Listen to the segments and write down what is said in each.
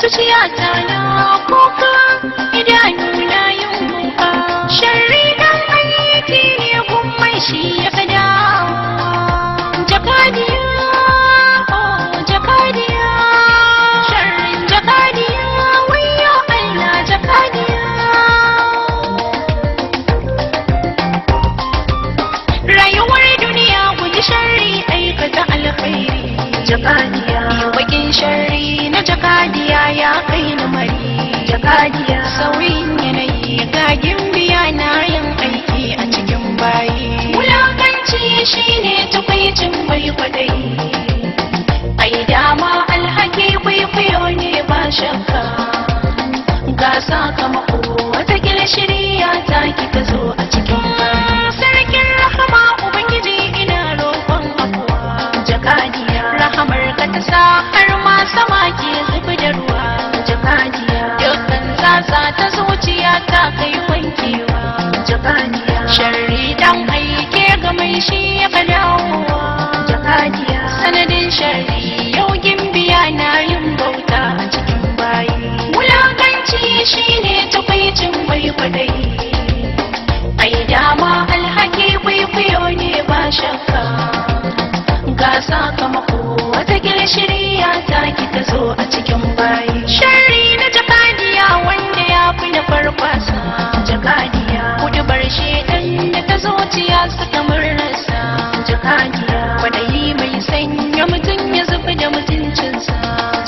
zuciyata na kuka idanuna yin kuka sharri dan aiki ne kun mai shi ya kada jakadiya jakadiya sharrin jakadiya wayyo Allah jakadiya rayuwar duniya guji sharri aikata alkhairi jakadiya bakin sharri na jakadiya ya kai na mari jakadiya sauyin yanayi gagin biya na yin aiki a cikin bayi wulakanci shine tukwicin mai kwadai ai dama alhaki kwaikwayo ne ba shakka ga sakamako watakila shirya ta ki ta zo a cikin bayi sarkin rahama ubangiji ina roƙon afuwa jakadiya rahamar ka ta sa har ma sama ke zubi da ruwa jakadiya dukkan tsatsa ta zuciya ta kai wankewa jakadiya sharri dan aike ga mai shi ya ka dawowa jakadiya sanadin sharri yau gimbiya na yin bauta a cikin bayi wulakanci shine tukwicin mai kwadai ai dama alhaki kwaikwayo ne ba shakka ga sakamako watakila shirya ta ki ta zo a cikin bayi sharri na jakadiya wanda ya fi na farfasa jakadiya kudubar shedan da ta zuciya suka murnarsa jakadiya kwadayi mai sanya mutum ya zubi da mutuncinsa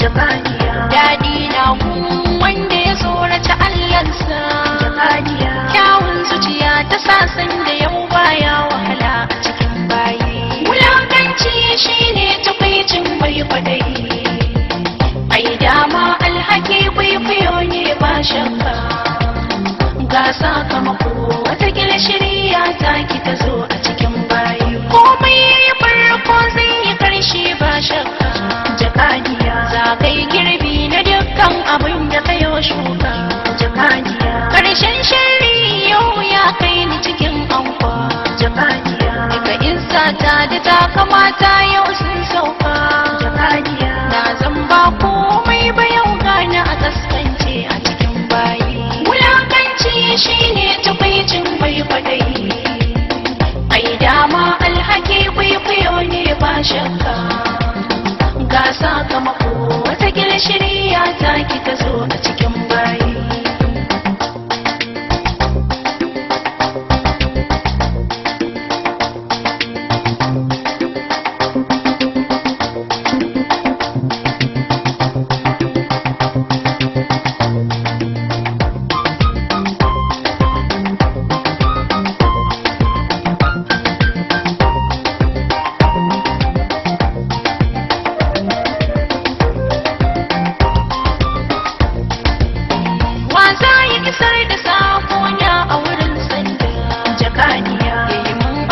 jakadiya daɗi na kun wanda ya tsorata allansa jakadiya kyawun zuciya ta sasan da yau baya wahala a cikin bayi wulakanci shine tukwicin mai kwadai ai dama alhaki kwaikwayo ne ba shakka ga sakamako watakila shirya ta ki ta zo a cikin bayi komai ya farko zai yi karshe ba shakka jakadiya za ka yi girbi na dukkan abin da ka yi shuka jakadiya karshen sharri yau ya kai ni cikin ankwa jakadiya daga insata da ta kamata yau sun sauka jakadiya na zan ba komai ba yau gana a kaskance a cikin bayi wulakanci shine tukwicin mai kwadai ai dama alhaki kwaikwayo ne ba shakka ga sakamako watakila shirya ta ki ta zo a cikin bayi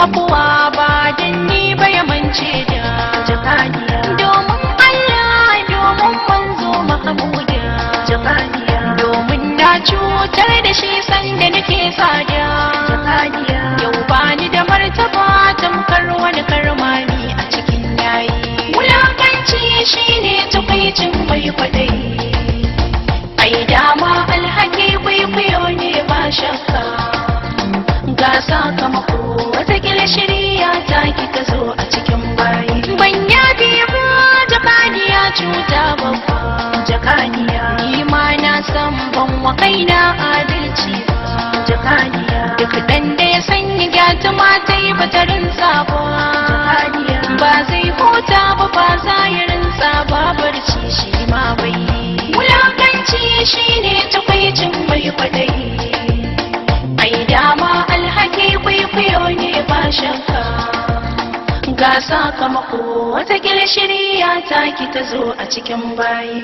abuwa ba dan ni ba ya mance da jakadiya domin Allah domin manzo Mahmuda jakadiya domin na cutar da shi sanda nake tsada jakadiya yau bani da martaba tamkar wani karmami a cikin yayi wulakanci shine tukwicin mai kwadai ai dama alhaki kwaikwayo ne ba shakka ga sakamako watakila shirya ta ki ta zo a cikin bayi ban yafi ba jakadiya cuta babba jakadiya ni ma na san ban wa kaina adalci ba jakadiya duk dan da ya sanya gyata mata yi batarin tsaba jakadiya ba zai huta ba ba za ya rinsa ba barci shi ma bai wulakanci shine tukwicin mai kwadai ai dama alhaki kwaikwayo ne ba shakka ga sakamako watakila shirya ta ki ta zo a cikin bayi